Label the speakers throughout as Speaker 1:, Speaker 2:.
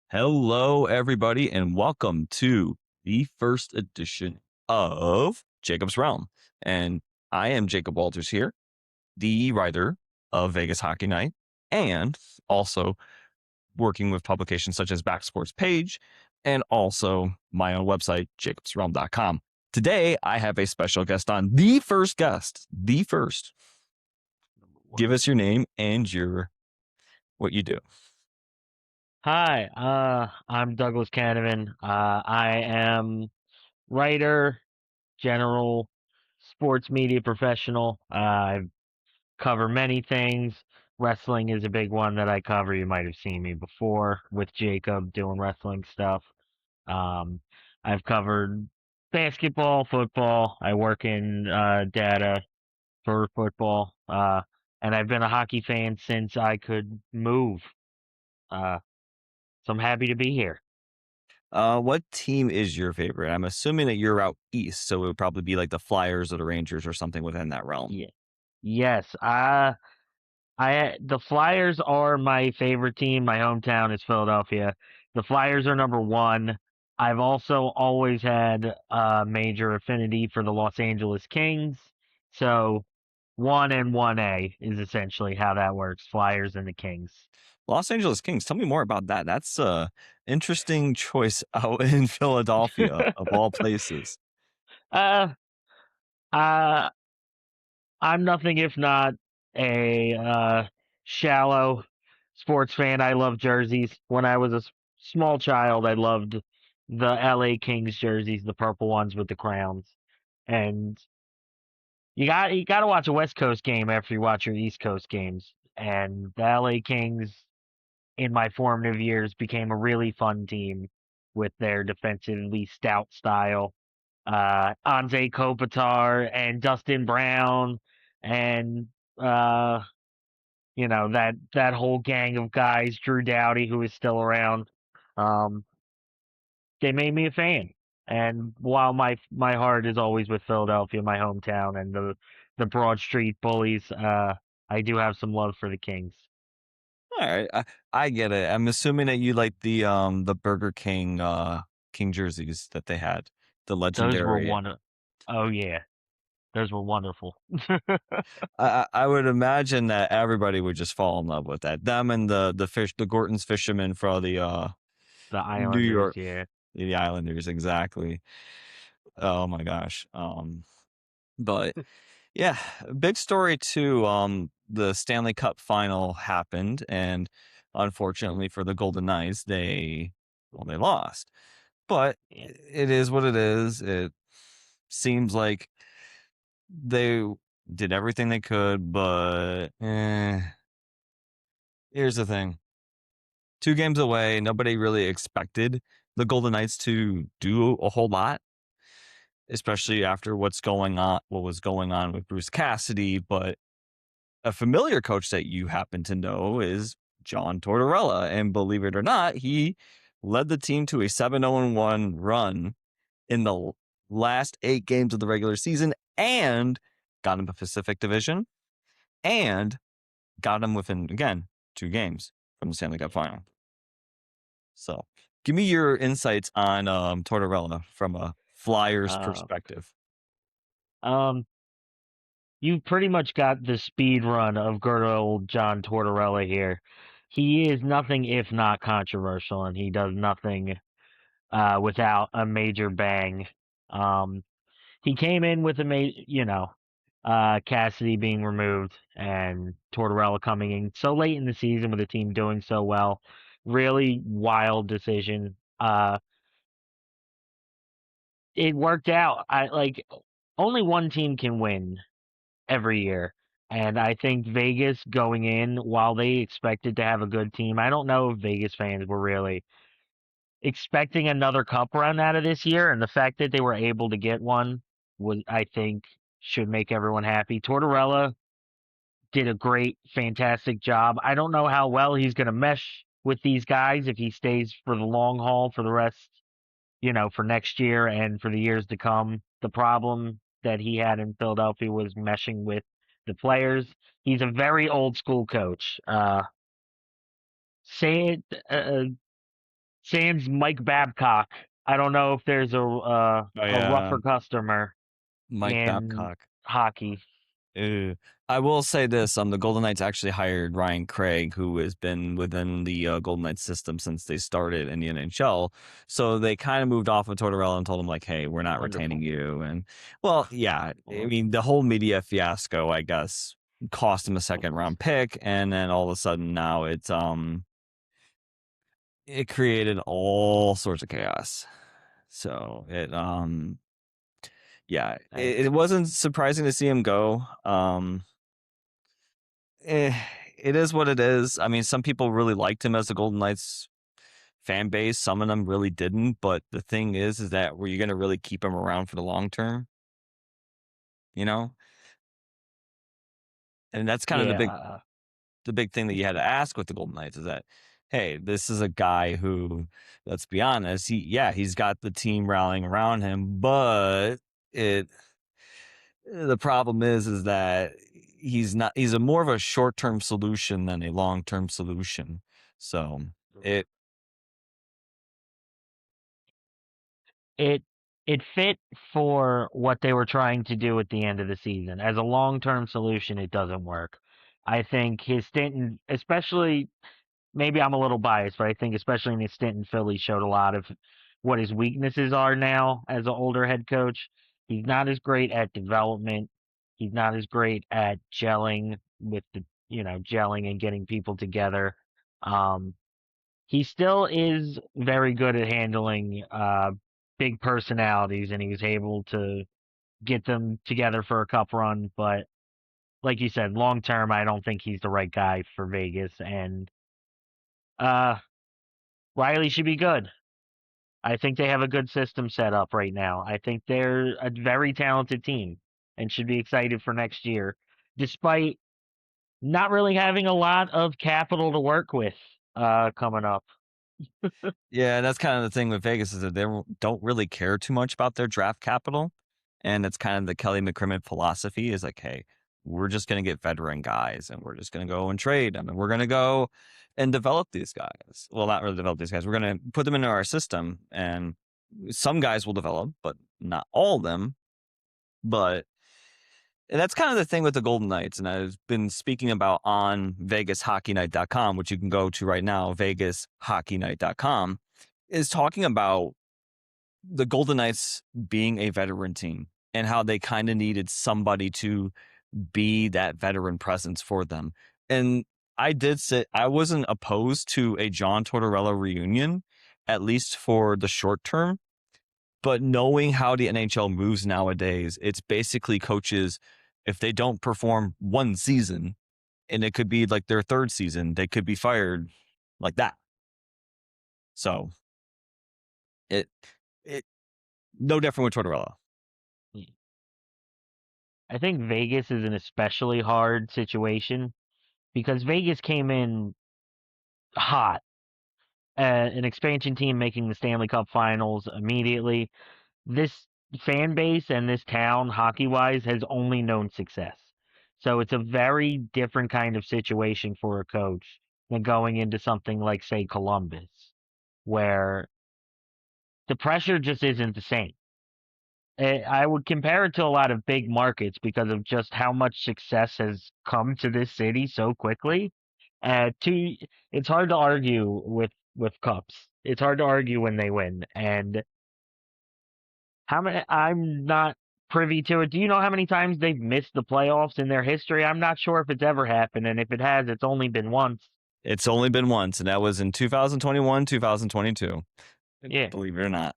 Speaker 1: Hello, everybody, and welcome to the first edition of Jacob's Realm. And I am Jacob Walters here, the writer of Vegas Hockey Night, and also working with publications such as BackSportsPage and also my own website, jacobsrealm.com. Today, I have a special guest on, the first guest, the first. Give us your name and what you do.
Speaker 2: Hi, I'm Douglas Canavin. I am writer, general sports media professional. I cover many things. Wrestling is a big one that I cover. You might have seen me before with Jacob doing wrestling stuff. Um, I've covered basketball, football. I work in data for football. And I've been a hockey fan since I could move. Uh, so I'm happy to be here.
Speaker 1: What team is your favorite? I'm assuming that you're out east, so it would probably be like the Flyers or the Rangers or something within that realm.
Speaker 2: Yeah. Yes. The Flyers are my favorite team. My hometown is Philadelphia. The Flyers are number one. I've also always had a major affinity for the Los Angeles Kings. So 1 and 1A is essentially how that works. Flyers and the Kings.
Speaker 1: Los Angeles Kings. Tell me more about that. That's a interesting choice out in Philadelphia, of all places.
Speaker 2: uh, uh, I'm nothing if not a shallow sports fan. I love jerseys. When I was a small child, I loved the LA Kings jerseys, the purple ones with the crowns. And you got to watch a West Coast game after you watch your East Coast games. And the LA Kings in my formative years became a really fun team with their defensively stout style. Anze Kopitar and Dustin Brown and uh that whole gang of guys, Drew Doughty, who is still around. Um, they made me a fan. And while my heart is always with Philadelphia, my hometown, and the Broad Street Bullies, I do have some love for the Kings.
Speaker 1: All right, I get it. I'm assuming that you like the Burger King King jerseys that they had, the
Speaker 2: Those were
Speaker 1: legendary.
Speaker 2: oh yeah, those were wonderful.
Speaker 1: I would imagine that everybody would just fall in love with that. Them and the Gorton's fishermen for the
Speaker 2: The
Speaker 1: New
Speaker 2: Islanders,
Speaker 1: York,
Speaker 2: yeah.
Speaker 1: the Islanders, exactly. Oh my gosh. But yeah, big story too. The Stanley Cup Final happened, and unfortunately for the Golden Knights, they lost. But
Speaker 2: Yeah.
Speaker 1: it is what it is. It seems like they did everything they could, but here's the thing: 2 games away, nobody really expected the Golden Knights to do a whole lot, especially after what was going on with Bruce Cassidy. But a familiar coach that you happen to know is John Tortorella. And believe it or not, he led the team to a 7-0-1 run in the last 8 games of the regular season and got him a Pacific Division and got him within, again, 2 games from the Stanley Cup Final. So give me your insights on Tortorella from a Flyers
Speaker 2: Uh,
Speaker 1: perspective.
Speaker 2: um, you pretty much got the speed run of good old John Tortorella here. He is nothing if not controversial, and he does nothing without a major bang. Um, he came in with Cassidy being removed and Tortorella coming in so late in the season with the team doing so well. Really wild decision. It worked out. Only one team can win every year. And I think Vegas going in, while they expected to have a good team, I don't know if Vegas fans were really expecting another cup run out of this year. And the fact that they were able to get one was, I think, should make everyone happy. Tortorella did a great, fantastic job. I don't know how well he's going to mesh with these guys if he stays for the long haul for the rest, for next year and for the years to come. The problem that he had in Philadelphia was meshing with the players. He's a very old school coach. Say it, Sans Mike Babcock. I don't know if there's
Speaker 1: Oh
Speaker 2: a
Speaker 1: yeah,
Speaker 2: rougher customer
Speaker 1: Mike
Speaker 2: in
Speaker 1: Babcock.
Speaker 2: hockey.
Speaker 1: Ew. I will say this: the Golden Knights actually hired Ryan Craig, who has been within the Golden Knights system since they started in the NHL. So they kind of moved off of Tortorella and told him like, "Hey, we're not retaining
Speaker 2: Wonderful.
Speaker 1: you." And well, yeah, I mean the whole media fiasco, I guess, cost him a second round pick, and then all of a sudden now it created all sorts of chaos. So yeah,
Speaker 2: I,
Speaker 1: it wasn't surprising to see him go. Eh, it is what it is. I mean, some people really liked him as the Golden Knights fan base. Some of them really didn't. But the thing is that were you going to really keep him around for the long term? You know, and that's kind of
Speaker 2: yeah,
Speaker 1: the big thing that you had to ask with the Golden Knights is that, hey, this is a guy who, let's be honest, he's got the team rallying around him, but it the problem is that he's a more of a short term solution than a long term solution. So it
Speaker 2: it it fit for what they were trying to do at the end of the season. As a long-term solution, it doesn't work. I think his stint in, especially maybe I'm a little biased, but I think especially in his stint in Philly showed a lot of what his weaknesses are now as an older head coach. He's not as great at development. He's not as great at gelling with the, gelling and getting people together. Um, he still is very good at handling big personalities, and he was able to get them together for a cup run. But like you said, long term, I don't think he's the right guy for Vegas. And uh, Riley should be good. I think they have a good system set up right now. I think they're a very talented team and should be excited for next year, despite not really having a lot of capital to work with coming up.
Speaker 1: Yeah, that's kind of the thing with Vegas is that they don't really care too much about their draft capital, and it's kind of the Kelly McCrimmon philosophy is like, hey, we're just going to get veteran guys, and we're just going to go and trade them, and we're going to go and develop these guys. Well, not really develop these guys. We're going to put them into our system, and some guys will develop, but not all of them. But and that's kind of the thing with the Golden Knights. And I've been speaking about on VegasHockeyNight.com, which you can go to right now, VegasHockeyNight.com, is talking about the Golden Knights being a veteran team and how they kind of needed somebody to be that veteran presence for them. And I did say I wasn't opposed to a John Tortorella reunion, at least for the short term. But knowing how the NHL moves nowadays, it's basically coaches, if they don't perform one season, and it could be like their third season, they could be fired like that. So it it no different with Tortorella.
Speaker 2: I think Vegas is an especially hard situation because Vegas came in hot, an expansion team making the Stanley Cup Finals immediately. This fan base and this town, hockey wise, has only known success. So it's a very different kind of situation for a coach than going into something like, say, Columbus, where the pressure just isn't the same. I would compare it to a lot of big markets because of just how much success has come to this city so quickly. It's hard to argue with cups. It's hard to argue when they win. And how many? I'm not privy to it. Do you know how many times they've missed the playoffs in their history? I'm not sure if it's ever happened, and if it has, it's only been once.
Speaker 1: It's only been once, and that was in 2021, 2022.
Speaker 2: Yeah,
Speaker 1: Believe it or not.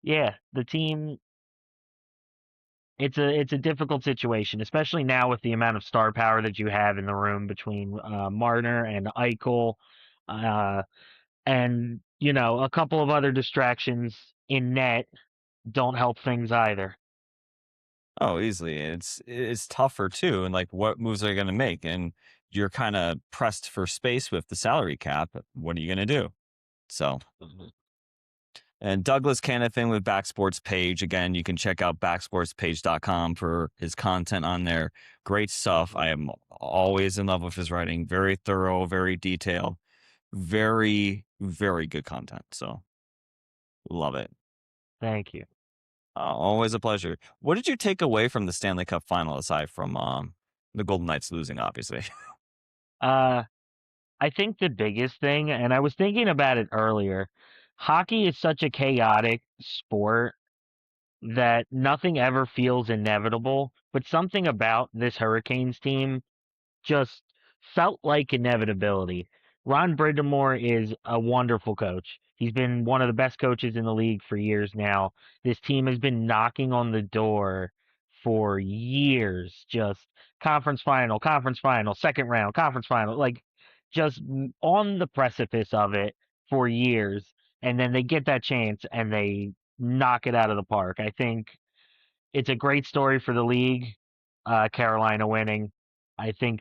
Speaker 2: yeah. The team. It's a difficult situation, especially now with the amount of star power that you have in the room between Marner and Eichel, uh, and a couple of other distractions in net don't help things either.
Speaker 1: Oh, easily. It's tougher too. And like what moves are you gonna make? And you're kind of pressed for space with the salary cap. What are you gonna do? So
Speaker 2: Mhm.
Speaker 1: and Douglas Canavin with BackSportsPage. Again, you can check out backsportspage.com for his content on there. Great stuff.
Speaker 2: Mhm.
Speaker 1: I am always in love with his writing. Very thorough, very detailed, very, very good content. So love it.
Speaker 2: Thank you.
Speaker 1: Always a pleasure. What did you take away from the Stanley Cup Final aside from the Golden Knights losing? Obviously,
Speaker 2: Uh, I think the biggest thing, and I was thinking about it earlier, hockey is such a chaotic sport that nothing ever feels inevitable, but something about this Hurricanes team just felt like inevitability. Ron Brindamore is a wonderful coach. He's been one of the best coaches in the league for years now. This team has been knocking on the door for years, just conference final, second round, conference final, like just on the precipice of it for years. And then they get that chance and they knock it out of the park. I think it's a great story for the league, Carolina winning. I think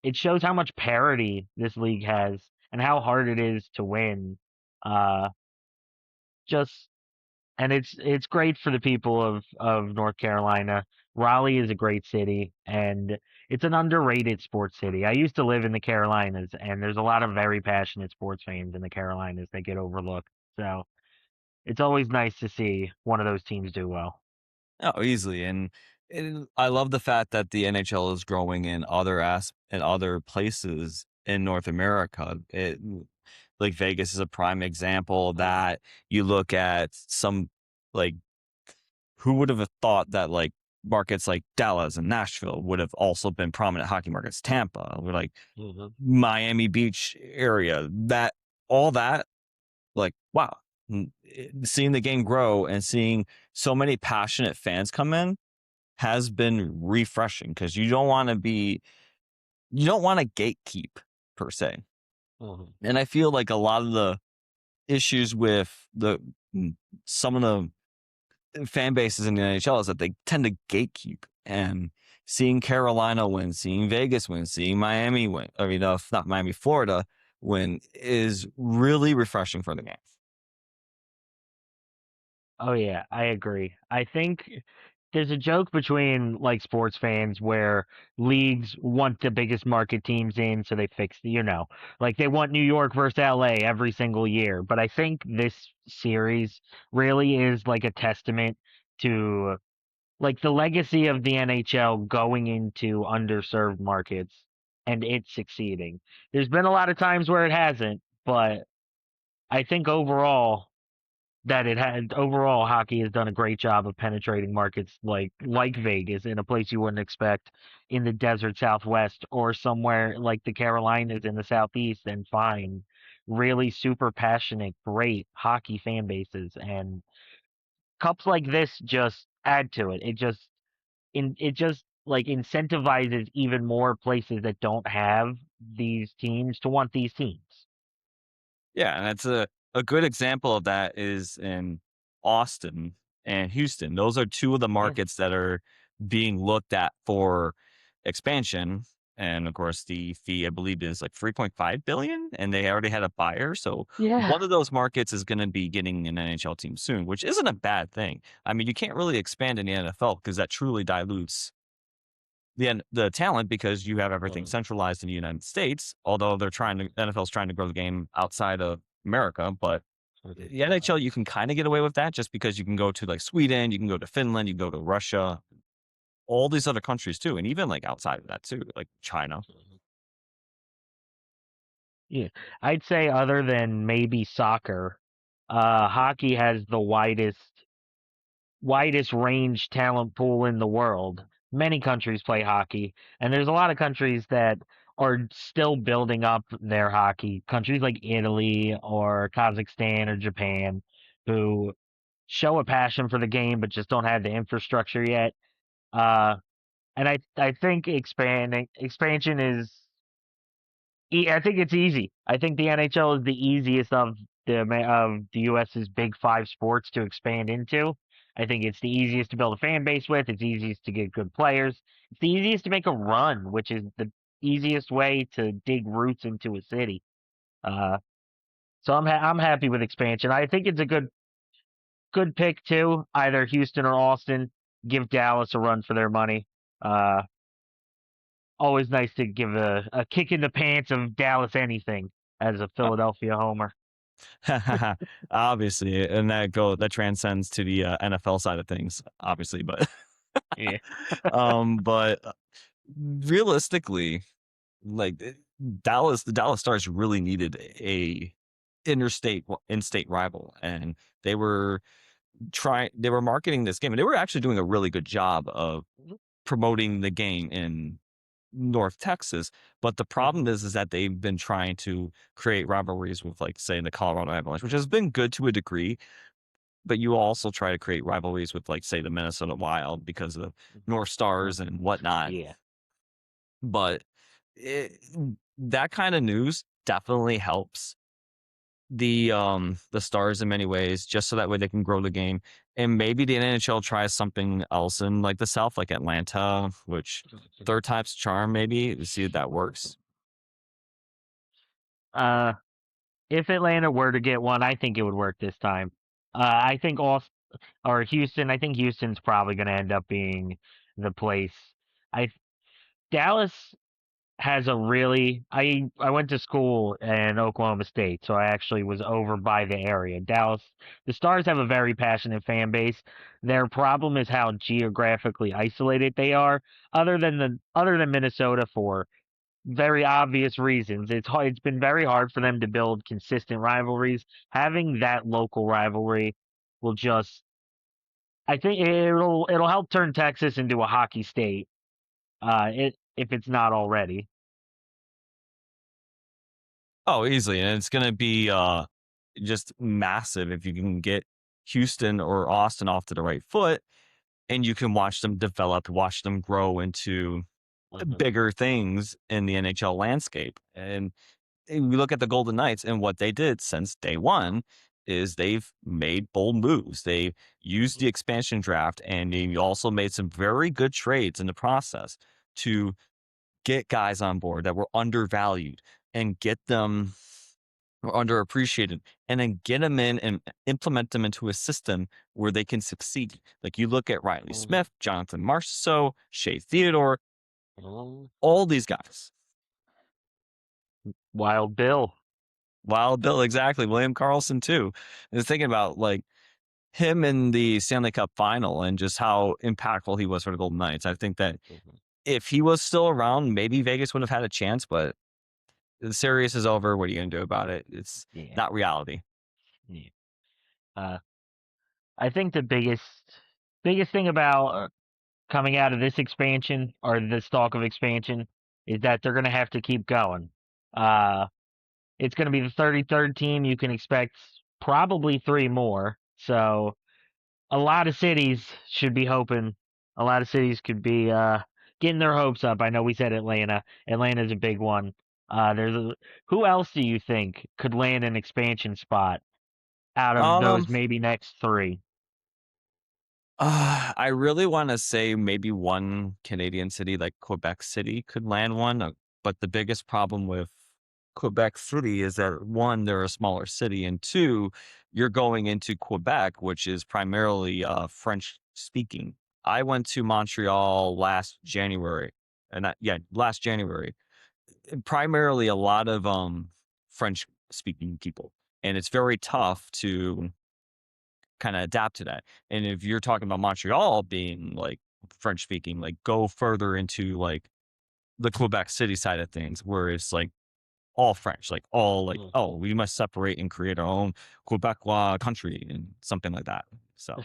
Speaker 2: it shows how much parity this league has and how hard it is to win. Uh, just and it's great for the people of North Carolina. Raleigh is a great city and it's an underrated sports city. I used to live in the Carolinas and there's a lot of very passionate sports fans in the Carolinas that get overlooked. So it's always nice to see one of those teams do well.
Speaker 1: oh, easily. And I love the fact that the NHL is growing in other places in North America. Like Vegas is a prime example that you look at some like who would have thought that like markets like Dallas and Nashville would have also been prominent hockey markets. Tampa, or like
Speaker 2: Mhm.
Speaker 1: Miami Beach area, that all that like wow, seeing the game grow and seeing so many passionate fans come in has been refreshing because you don't want to gatekeep per se.
Speaker 2: Mhm.
Speaker 1: And I feel like a lot of the issues with some of the fan bases in the NHL is that they tend to gatekeep, and seeing Carolina win, seeing Vegas win, seeing Miami win, I mean, not Miami, Florida win is really refreshing for the game.
Speaker 2: Oh yeah, I agree. I think there's a joke between like sports fans where leagues want the biggest market teams in, so they fix like they want New York versus LA every single year. But I think this series really is like a testament to like the legacy of the NHL going into underserved markets and it succeeding. There's been a lot of times where it hasn't, but I think overall hockey has done a great job of penetrating markets like Vegas in a place you wouldn't expect in the desert Southwest or somewhere like the Carolinas in the Southeast and find really super passionate, great hockey fan bases and cups like this just add to it. It just like incentivizes even more places that don't have these teams to want these teams.
Speaker 1: Yeah, and that's a good example of that is in Austin and Houston. Those are two of the
Speaker 2: Yeah.
Speaker 1: markets that are being looked at for expansion. And of course, the fee I believe is like 3.5 billion, and they already had a buyer. So
Speaker 2: Yeah.
Speaker 1: one of those markets is going to be getting an NHL team soon, which isn't a bad thing. I mean, you can't really expand in the NFL because that truly dilutes the talent because you have everything
Speaker 2: Mhm.
Speaker 1: centralized in the United States, although NFL's trying to grow the game outside of America, but
Speaker 2: Mhm.
Speaker 1: the NHL, you can kind of get away with that just because you can go to like Sweden, you can go to Finland, you can go to Russia, all these other countries too. And even like outside of that too, like China.
Speaker 2: Yeah, I'd say other than maybe soccer, hockey has the widest range talent pool in the world. Many countries play hockey, and there's a lot of countries that are still building up their hockey. Countries like Italy or Kazakhstan or Japan, who show a passion for the game but just don't have the infrastructure yet. Uh, and I think expansion is I think it's easy. I think the NHL is the easiest of the US's big five sports to expand into. I think it's the easiest to build a fan base with. It's easiest to get good players. It's the easiest to make a run, which is the easiest way to dig roots into a city. Uh, so I'm happy with expansion. I think it's a good pick too. Either Houston or Austin. Give Dallas a run for their money. Uh, Always nice to give a kick in the pants of Dallas anything. as a Philadelphia homer.
Speaker 1: Obviously, and that transcends to the NFL side of things, obviously, but
Speaker 2: Yeah.
Speaker 1: but realistically, like the Dallas Stars really needed a in-state rival, and they were they were marketing this game, and they were actually doing a really good job of
Speaker 2: Mhm.
Speaker 1: promoting the game in North Texas. But the problem
Speaker 2: Mhm.
Speaker 1: is that they've been trying to create rivalries with, like, say, the Colorado Avalanche, which has been good to a degree. But you also try to create rivalries with, like, say, the Minnesota Wild because of North Stars
Speaker 2: Mhm.
Speaker 1: and whatnot.
Speaker 2: Yeah.
Speaker 1: But it, that kind of news definitely helps the Stars in many ways, just so that way they can grow the game. And maybe the NHL tries something else in, like, the South, like Atlanta, which third time's a charm, maybe, to see if that works.
Speaker 2: Uh, if Atlanta were to get one, I think it would work this time. I think Austin or Houston. I think Houston's probably going to end up being the place. I Dallas has a really I went to school in Oklahoma State, so I actually was over by the area. Dallas, the Stars have a very passionate fan base. Their problem is how geographically isolated they are. Other than Minnesota for very obvious reasons. It's been very hard for them to build consistent rivalries. Having that local rivalry will just I think it'll help turn Texas into a hockey state. If it's not already.
Speaker 1: Oh, easily, and it's gonna be just massive if you can get Houston or Austin off to the right foot, and you can watch them develop, watch them grow into
Speaker 2: Mhm.
Speaker 1: bigger things in the NHL landscape. And we look at the Golden Knights, and what they did since day one is they've made bold moves. They used the expansion draft, and they also made some very good trades in the process to get guys on board that were undervalued and get them or underappreciated, and then get them in and implement them into a system where they can succeed. Like, you look at Riley
Speaker 2: Mhm.
Speaker 1: Smith, Jonathan Marchessault, Shea Theodore,
Speaker 2: Mhm.
Speaker 1: all these guys.
Speaker 2: Wild Bill.
Speaker 1: Wild Bill, exactly. William Carlson too. And thinking about, like, him in the Stanley Cup Final and just how impactful he was for the Golden Knights. I think that
Speaker 2: Mhm.
Speaker 1: if he was still around, maybe Vegas would have had a chance. But the series is over. What are you going to do about it? It's
Speaker 2: Yeah.
Speaker 1: not reality.
Speaker 2: Yeah. Uh, I think the biggest thing about coming out of this expansion or this talk of expansion is that they're going to have to keep going. Uh, it's going to be the 33rd team. You can expect probably three more. So a lot of cities should be hoping. A lot of cities could be getting their hopes up. I know we said Atlanta. Atlanta's a big one. Who else do you think could land an expansion spot out of
Speaker 1: Um,
Speaker 2: those maybe next three?
Speaker 1: I really want to say maybe one Canadian city, like Quebec City, could land one. But the biggest problem with Quebec City is that, one, they're a smaller city, and two, you're going into Quebec, which is primarily French speaking. I went to Montreal last January, and last January. Primarily a lot of French speaking people, and it's very tough to kind of adapt to that. And if you're talking about Montreal being, like, French speaking, like, go further into, like, the Quebec City side of things, where it's like all French, like, all, like, oh, we must separate and create our own Quebecois country and something like that. So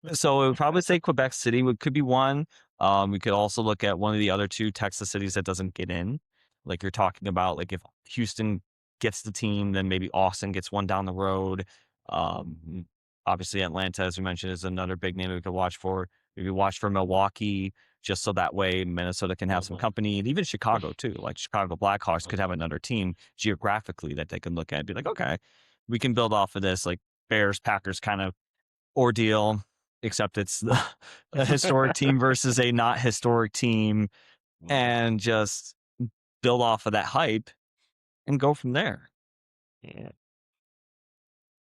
Speaker 1: I would probably say Quebec City could be one. We could also look at one of the other two Texas cities that doesn't get in. Like, you're talking about, like, if Houston gets the team, then maybe Austin gets one down the road. Um, Obviously Atlanta, as we mentioned, is another big name we could watch for. Maybe watch for Milwaukee, just so that way Minnesota can have some
Speaker 2: Mhm.
Speaker 1: company, and even Chicago too. Like, Chicago Blackhawks could have
Speaker 2: Mhm.
Speaker 1: another team geographically that they can look at and be like, okay, we can build off of this, like, Bears Packers kind of ordeal, except it's a historic team versus a not historic team,
Speaker 2: Mhm.
Speaker 1: and just build off of that hype and go from there.
Speaker 2: Yeah,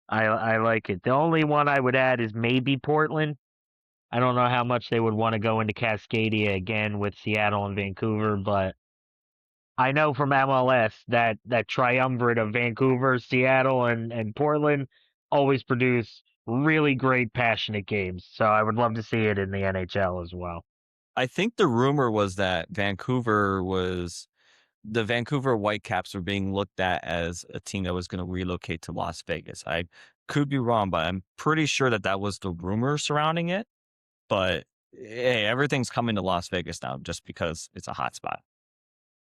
Speaker 2: I like it. The only one I would add is maybe Portland. I don't know how much they would want to go into Cascadia again with Seattle and Vancouver, but I know from MLS that triumvirate of Vancouver, Seattle, and Portland always produce really great, passionate games. So I would love to see it in the NHL as well.
Speaker 1: I think the rumor was that the Vancouver Whitecaps were being looked at as a team that was going to relocate to Las Vegas. I could be wrong, but I'm pretty sure that that was the rumor surrounding it. But hey, everything's coming to Las Vegas now just because it's a hot spot.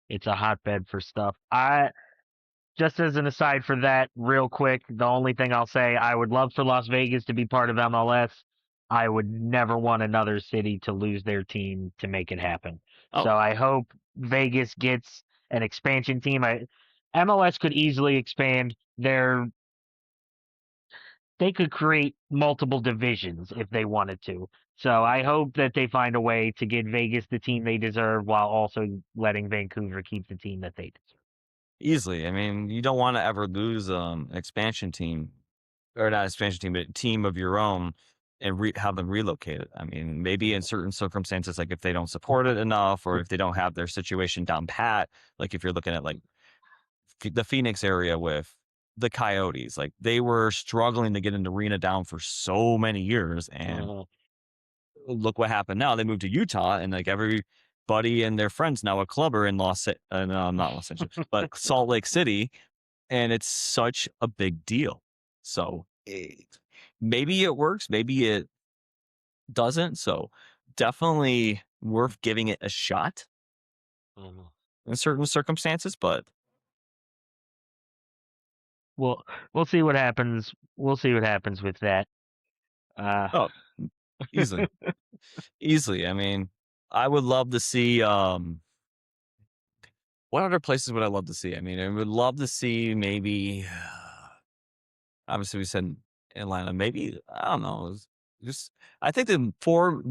Speaker 2: It's a hotbed for stuff. I Just as an aside for that, real quick, the only thing I'll say, I would love for Las Vegas to be part of MLS. I would never want another city to lose their team to make it happen.
Speaker 1: Oh,
Speaker 2: So I hope Vegas gets an expansion team. MLS could easily expand they could create multiple divisions if they wanted to. So I hope that they find a way to get Vegas the team they deserve while also letting Vancouver keep the team that they deserve.
Speaker 1: easily. I mean, you don't want to ever lose an expansion team, or not expansion team, but team of your own, and have them relocated. I mean, maybe in certain circumstances, like if they don't support it enough, or if they don't have their situation down pat, like if you're looking at like the Phoenix area with the Coyotes, like they were struggling to get an arena down for so many years, and
Speaker 2: Uh,
Speaker 1: look what happened now. They moved to Utah, and like everybody and their friends now a clubber in no, not Los Angeles, but Salt Lake City, and it's such a big deal. So maybe it works, maybe it doesn't. So definitely worth giving it a shot in certain circumstances. But
Speaker 2: we'll we'll see what happens. We'll see what happens with that. Uh,
Speaker 1: oh, easily, easily. I mean, I would love to see. What other places would I love to see? I mean, I would love to see maybe. Obviously, we said Atlanta. Maybe I don't know. Just I think the four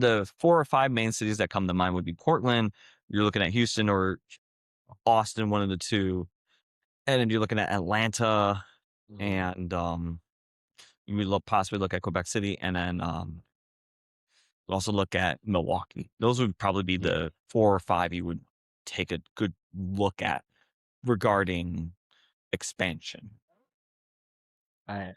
Speaker 1: or five main cities that come to mind would be Portland. You're looking at Houston or Austin, one of the two, and then you're looking at Atlanta, and you would possibly look at Quebec City, and then we'll also look at Milwaukee. Those would probably be
Speaker 2: yeah,
Speaker 1: the four or five you would take a good look at regarding expansion.
Speaker 2: I,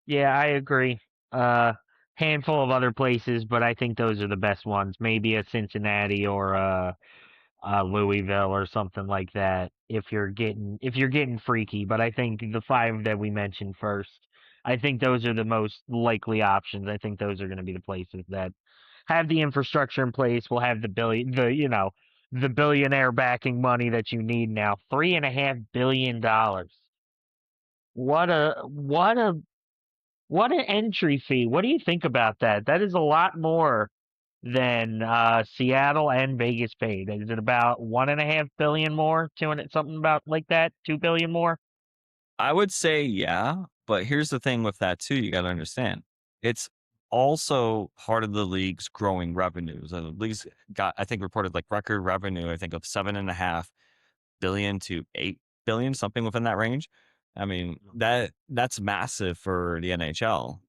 Speaker 2: yeah, I agree. Uh, Handful of other places, but I think those are the best ones. Maybe a Cincinnati or Louisville or something like that. If you're getting freaky, but I think the five that we mentioned first, I think those are the most likely options. I think those are going to be the places that have the infrastructure in place. Will have the billionaire backing money that you need now. $3.5 billion. What an entry fee. What do you think about that? That is a lot more than Seattle and Vegas paid. Is it about 1.5 billion more? Something about like that? 2 billion more?
Speaker 1: I would say yeah, but here's the thing with that too. You got to understand, it's also part of the league's growing revenues. The league's got, I think, reported like record revenue. I think of 7.5 billion to 8 billion, something within that range. I mean that's massive for the NHL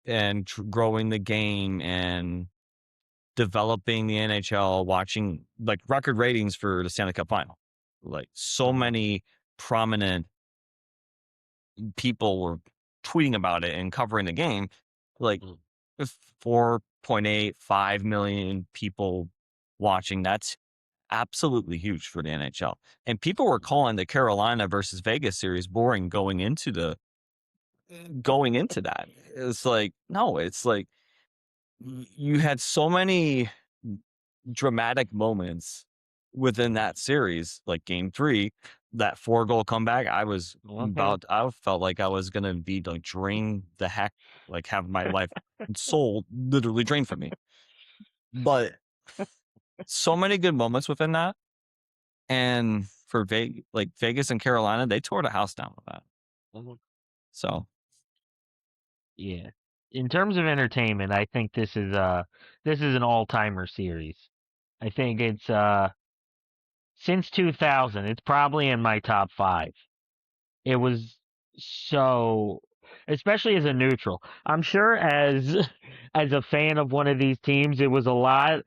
Speaker 1: and growing the game and developing the NHL. Watching like record ratings for the Stanley Cup Final, like so
Speaker 2: Mhm.
Speaker 1: many prominent people were tweeting about it and covering the game, like
Speaker 2: Mm.
Speaker 1: 4.85 million people watching. That's absolutely huge for the NHL. And people were calling the Carolina versus Vegas series boring going into that. It's like, no, it's like you had so many dramatic moments within that series, like game three, that 4-goal comeback.
Speaker 2: Mhm.
Speaker 1: I felt like I was going to be like drained the heck, like have my life and soul literally drained from me. But so many good moments within that. And for Vegas and Carolina, they tore the house down with that.
Speaker 2: Mhm.
Speaker 1: So
Speaker 2: Yeah. In terms of entertainment, I think this is an all-timer series. I think it's since 2000, it's probably in my top 5. It was so especially as a neutral. I'm sure as as a fan of one of these teams, it was a lot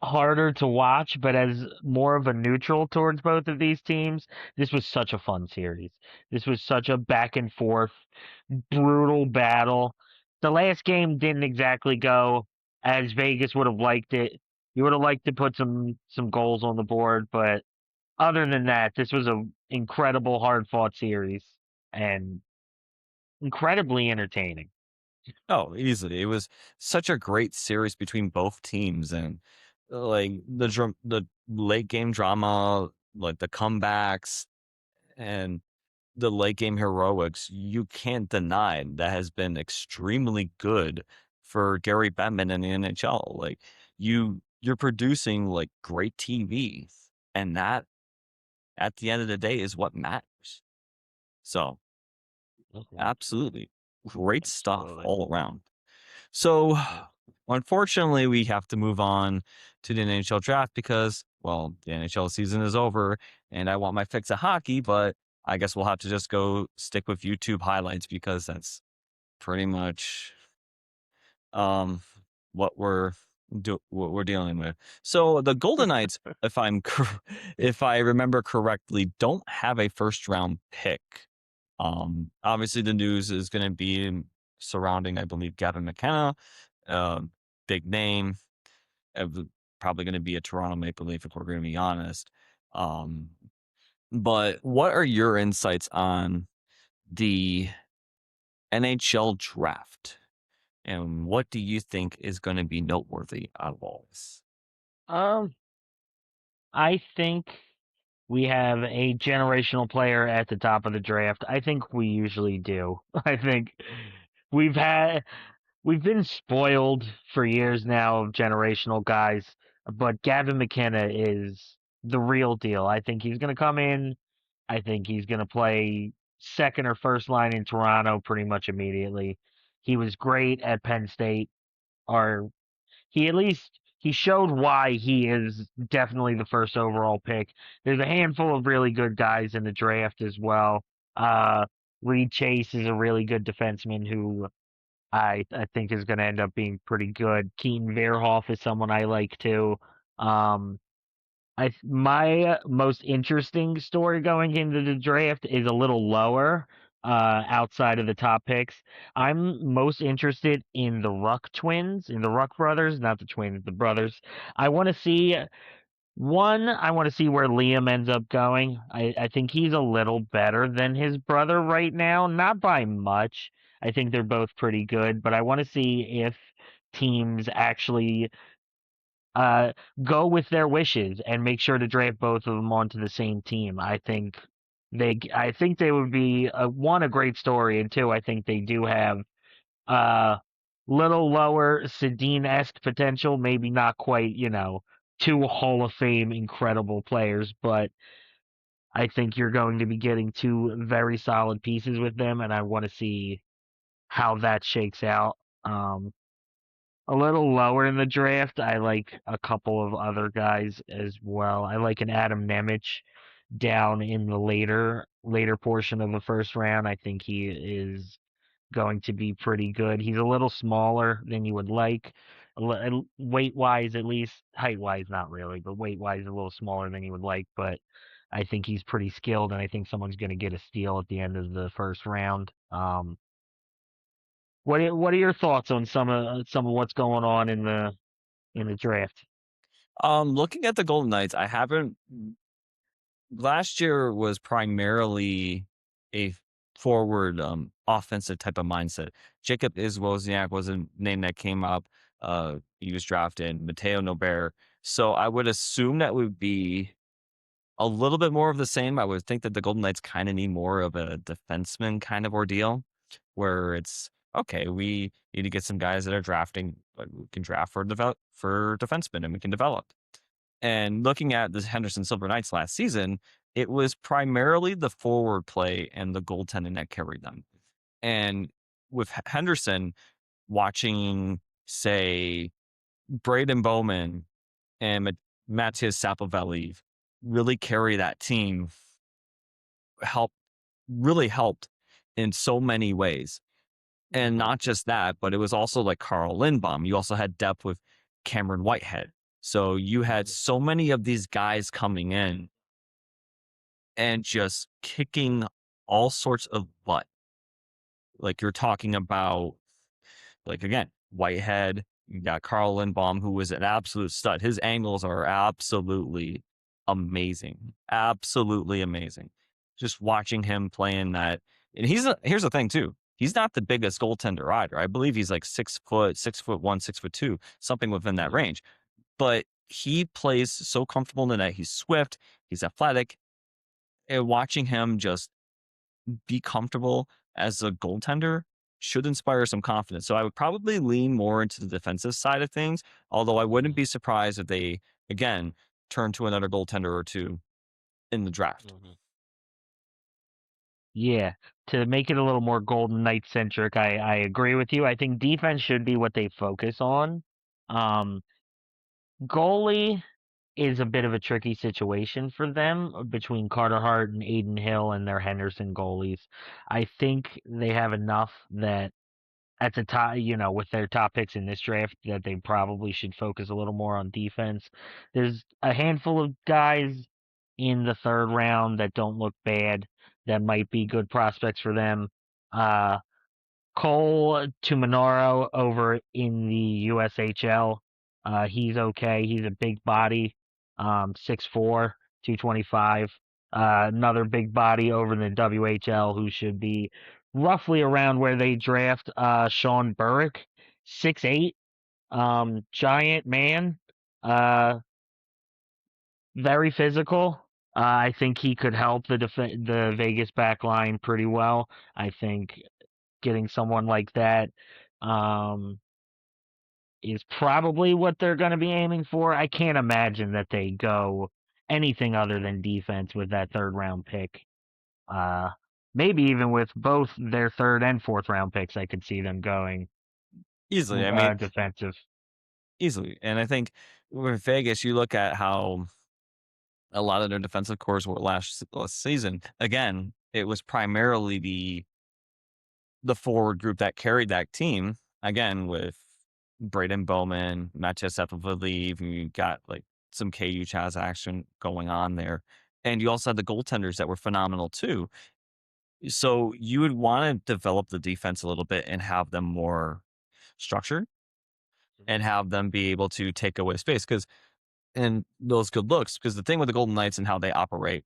Speaker 2: harder to watch, but as more of a neutral towards both of these teams, this was such a fun series. This was such a back and forth, brutal battle. The last game didn't exactly go as Vegas would have liked it. You would have liked to put some goals on the board, but other than that, this was a incredible hard fought series and incredibly entertaining.
Speaker 1: Oh, easily. It was such a great series between both teams, and like the late game drama, like the comebacks and the late game heroics. You can't deny that has been extremely good for Gary Bettman in the NHL. Like you're producing like great TV, and that at the end of the day is what matters. So
Speaker 2: Mhm.
Speaker 1: absolutely great stuff
Speaker 2: Absolutely.
Speaker 1: all around. So,
Speaker 2: Yeah.
Speaker 1: unfortunately, we have to move on to the NHL draft because, well, the NHL season is over and I want my fix of hockey, but I guess we'll have to just go stick with YouTube highlights because that's pretty much um what what we're dealing with. So, the Golden Knights, if I remember correctly, don't have a first round pick. Obviously the news is going to be surrounding, I believe, Gavin McKenna, um, big name, of probably going to be a Toronto Maple Leaf if we're going to be honest. Um, but what are your insights on the NHL draft, and what do you think is going to be noteworthy out of all this?
Speaker 2: Um, I think we have a generational player at the top of the draft. I think we usually do. I think we've had we've been spoiled for years now of generational guys, but Gavin McKenna is the real deal. I think he's going to come in. I think he's going to play second or first line in Toronto pretty much immediately. He was great at Penn State, or he at least he showed why he is definitely the first overall pick. There's a handful of really good guys in the draft as well. Uh, Reed Chase is a really good defenseman who I think is going to end up being pretty good. Keaton Verhoff is someone I like too. Um, my most interesting story going into the draft is a little lower, outside of the top picks. I'm most interested in the Ruck twins, in the Ruck brothers, not the twins, the brothers. I want to see one. I want to see where Liam ends up going. I think he's a little better than his brother right now, not by much. I think they're both pretty good, but I want to see if teams actually uh, go with their wishes and make sure to draft both of them onto the same team. I think they would be one, a great story, and two, I think they do have uh little lower Sedin-esque potential, maybe not quite, two Hall of Fame incredible players, but I think you're going to be getting two very solid pieces with them, and I want to see how that shakes out. A little lower in the draft, I like a couple of other guys as well. I like an Adam Nemec down in the later portion of the first round. I think he is going to be pretty good. He's a little smaller than you would like, weight wise at least. Height wise, not really, but weight wise, a little smaller than you would like. But I think he's pretty skilled, and I think someone's going to get a steal at the end of the first round. What are your thoughts on some of what's going on in the draft?
Speaker 1: Looking at the Golden Knights, I haven't last year was primarily a forward offensive type of mindset. Jacob Izwozniak was a name that came up. He was drafted, Mateo Nober. So I would assume that would be a little bit more of the same. I would think that the Golden Knights kind of need more of a defenseman kind of ordeal where it's okay, we need to get some guys that are drafting, but we can draft for defensemen and we can develop. And looking at the Henderson Silver Knights last season, it was primarily the forward play and the goaltending that carried them. And with Henderson, watching, say, Braden Bowman and Matthias Sapovelli really carry that team, help really helped in so many ways. And not just that, but it was also like Carl Lindbaum. You also had depth with Cameron Whitehead. So you had so many of these guys coming in and just kicking all sorts of butt. Like you're talking about, like again, Whitehead, you got Carl Lindbaum, who was an absolute stud. His angles are absolutely amazing. Absolutely amazing. Just watching him playing that. And here's the thing too. He's not the biggest goaltender either. I believe he's like 6 foot, 6'1", 6'2", something within that range. But he plays so comfortable in the net. He's swift, he's athletic. And watching him just be comfortable as a goaltender should inspire some confidence. So I would probably lean more into the defensive side of things, although I wouldn't be surprised if they, again, turn to another goaltender or two in the draft.
Speaker 2: Yeah, to make it a little more Golden Knight centric, I agree with you. I think defense should be what they focus on. Um, Goalie is a bit of a tricky situation for them between Carter Hart and Aiden Hill and their Henderson goalies. I think they have enough that at the top, with their top picks in this draft, that they probably should focus a little more on defense. There's a handful of guys in the third round that don't look bad that might be good prospects for them. Uh, Cole Tumanaro over in the USHL. He's okay. He's a big body, 6'4", 225. Another big body over in the WHL who should be roughly around where they draft Sean Burrick, 6'8", giant man, uh, very physical. I think he could help the Vegas back line pretty well. I think getting someone like that um, is probably what they're going to be aiming for. I can't imagine that they go anything other than defense with that third round pick. Uh, Maybe even with both their third and fourth round picks, I could see them going
Speaker 1: Easily. I mean,
Speaker 2: defensive.
Speaker 1: easily. And I think with Vegas, you look at how a lot of their defensive cores were last season. Again, it was primarily the forward group that carried that team. Again, with Braden Bowman, Matthias Epplevaliv, you got like some KU Chaz action going on there. And you also had the goaltenders that were phenomenal too. So you would want to develop the defense a little bit and have them more structured and have them be able to take away space and those good looks. Because the thing with the Golden Knights and how they operate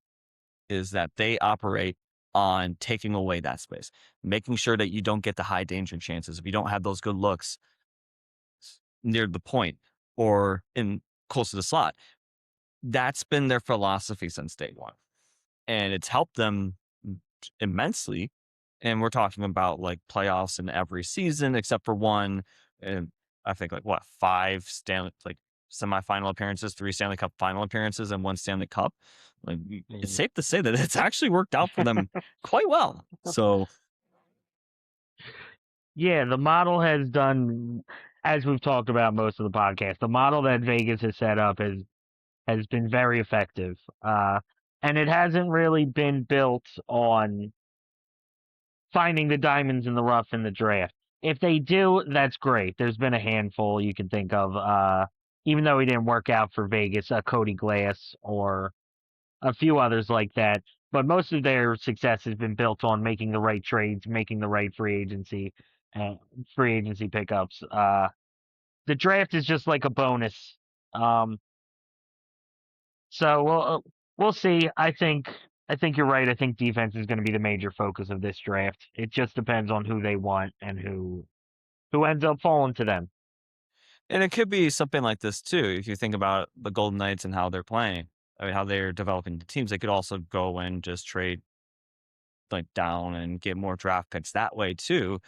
Speaker 1: is that they operate on taking away that space, making sure that you don't get the high danger chances. If you don't have those good looks near the point or in close to the slot, that's been their philosophy since day one. And it's helped them immensely. And we're talking about like playoffs in every season except for one. And I think like what, five semifinal appearances, 3 Stanley Cup final appearances, and 1 Stanley Cup. Like it's safe to say that it's actually worked out for them quite well. So
Speaker 2: Yeah, the model has done, as we've talked about most of the podcast, the model that Vegas has set up has been very effective. And it hasn't really been built on finding the diamonds in the rough in the draft. If they do, that's great. There's been a handful you can think of, even though he didn't work out for Vegas, Cody Glass or a few others like that. But most of their success has been built on making the right trades, making the right free agency pickups. The draft is just like a bonus. Um, so we'll see. I think you're right. I think defense is going to be the major focus of this draft. It just depends on who they want and who ends up falling to them.
Speaker 1: and it could be something like this too. If you think about the Golden Knights and how they're playing, I mean how they're developing the teams, they could also go and just trade like down and get more draft picks that way too.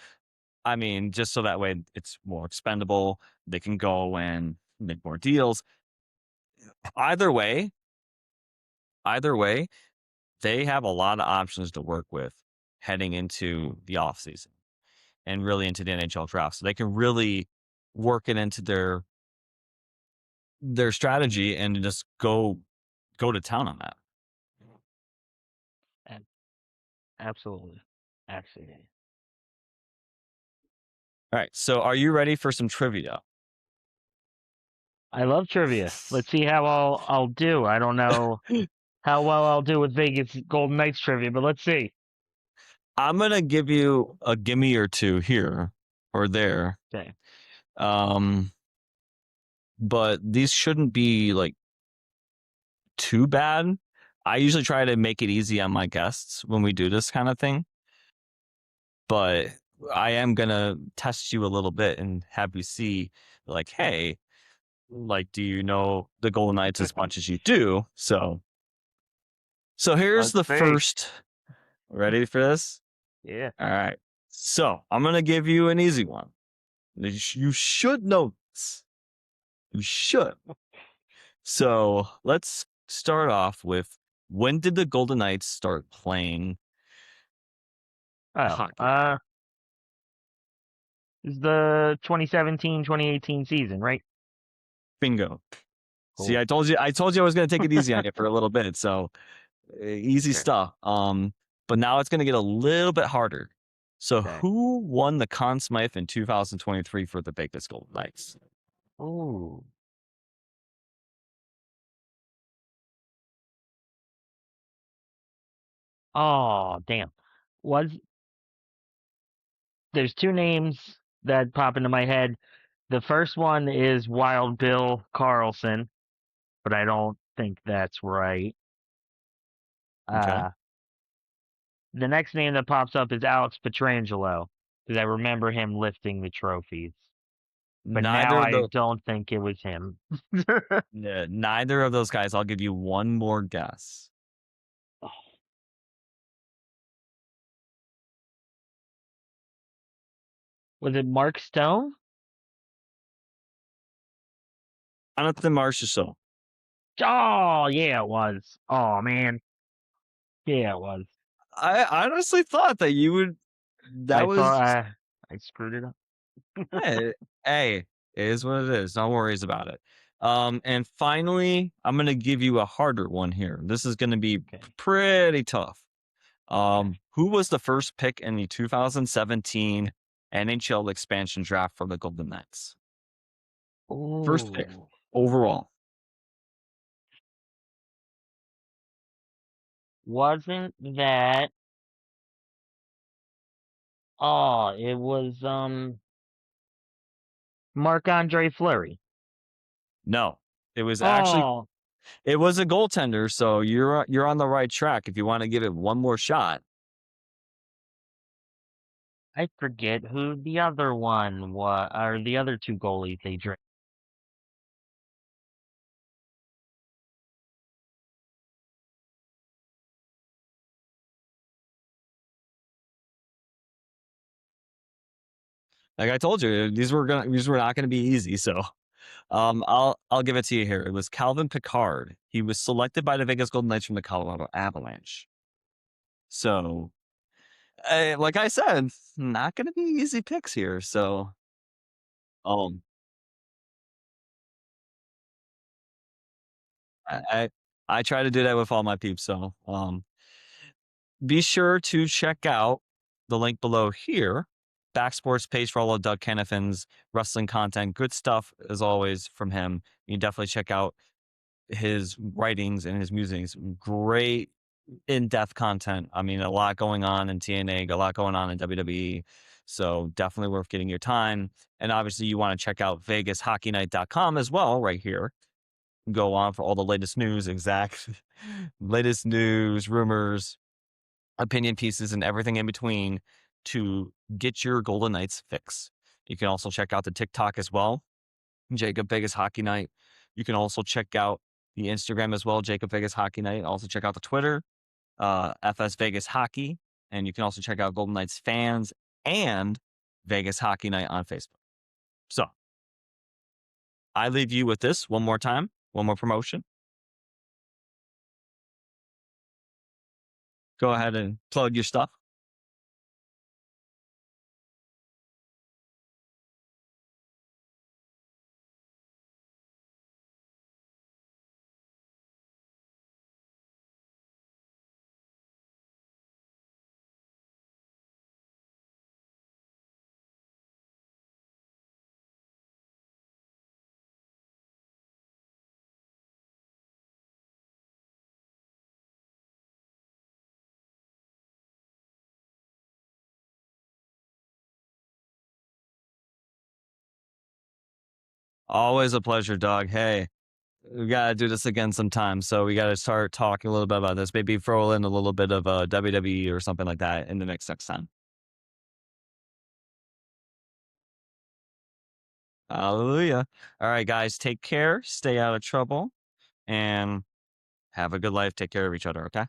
Speaker 1: I mean, just so that way it's more expendable. They can go and make more deals. Either way, either way, they have a lot of options to work with heading into the offseason and really into the NHL draft. So they can really work it into their strategy and just go to town on that.
Speaker 2: Ab- Absolutely. Actually,
Speaker 1: All right. So are you ready for some trivia?
Speaker 2: I love trivia. Let's see how I'll do. I don't know how well I'll do with Vegas Golden Knights trivia, but let's see.
Speaker 1: I'm going to give you a gimme or two here or there.
Speaker 2: Okay.
Speaker 1: But these shouldn't be like too bad. I usually try to make it easy on my guests when we do this kind of thing. But I am going to test you a little bit and have you see, like, hey, like, do you know the Golden Knights as much as you do? So here's
Speaker 2: Let's
Speaker 1: the
Speaker 2: see.
Speaker 1: first. Ready for this?
Speaker 2: Yeah.
Speaker 1: All right. So I'm going to give you an easy one. You should know this. You should. So let's start off with, when did the Golden Knights start playing
Speaker 2: Oh,
Speaker 1: hockey?
Speaker 2: it's the 2017-2018 season, right?
Speaker 1: Bingo. See,
Speaker 2: Cool.
Speaker 1: I told you I was going to take it easy on you for a little bit. So easy
Speaker 2: Okay.
Speaker 1: stuff. But now it's going to get a little bit harder. So
Speaker 2: Okay.
Speaker 1: who won the Conn Smythe in 2023 for the Vegas Golden Knights?
Speaker 2: Ooh. Oh, damn. Was There's two names that pop into my head. The first one is Wild Bill Carlson, but I don't think that's right.
Speaker 1: Okay.
Speaker 2: Uh, the next name that pops up is Alex Petrangelo, because I remember him lifting the trophies. But now
Speaker 1: Neither of
Speaker 2: I
Speaker 1: the
Speaker 2: don't think it was him.
Speaker 1: neither of those guys. I'll give you one more guess.
Speaker 2: Was it Mark Stone?
Speaker 1: Jonathan Marchessault.
Speaker 2: Oh, yeah, it was. Oh, man. Yeah, it was.
Speaker 1: I honestly thought that you would. That
Speaker 2: I thought
Speaker 1: was
Speaker 2: I screwed it up.
Speaker 1: hey, hey, it is what it is. No worries about it. And finally, I'm gonna give you a harder one here. This is gonna be
Speaker 2: Okay.
Speaker 1: pretty tough.
Speaker 2: Okay.
Speaker 1: Who was the first pick in the 2017 NHL expansion draft for the Golden Knights? First pick
Speaker 2: Ooh.
Speaker 1: overall.
Speaker 2: Wasn't that Oh, it was Marc-Andre Fleury.
Speaker 1: No, it was actually
Speaker 2: Oh,
Speaker 1: it was a goaltender. So you're on the right track. If you want to give it one more shot.
Speaker 2: I forget who the other one was, or the other two goalies they drafted.
Speaker 1: Like I told you, these were not gonna be easy. So I'll give it to you here. It was Calvin Pickard. He was selected by the Vegas Golden Knights from the Colorado Avalanche. So, like I said, not going to be easy picks here. So, um, I, I I try to do that with all my peeps. So, be sure to check out the link below here. BackSports page for all of Doug Canavin's wrestling content. Good stuff as always from him. You can definitely check out his writings and his musings. Great in-depth content. I mean, a lot going on in TNA, a lot going on in WWE. So definitely worth getting your time. And obviously you want to check out VegasHockeyNight.com as well, right here. Go on for all the latest news, exact latest news, rumors, opinion pieces, and everything in between to get your Golden Knights fix. You can also check out the TikTok as well, Jacob Vegas Hockey Night. You can also check out the Instagram as well, Jacob Vegas Hockey Night. Also check out the Twitter, FS Vegas Hockey, and you can also check out Golden Knights fans and Vegas Hockey Night on Facebook. So I leave you with this one more time, one more promotion. Go ahead and plug your stuff. Always a pleasure, Doug. Hey, we gotta do this again sometime. So we gotta start talking a little bit about this. Maybe throw in a little bit of WWE or something like that in the mix next time. Hallelujah. All right, guys, take care, stay out of trouble, and have a good life. Take care of each other, okay?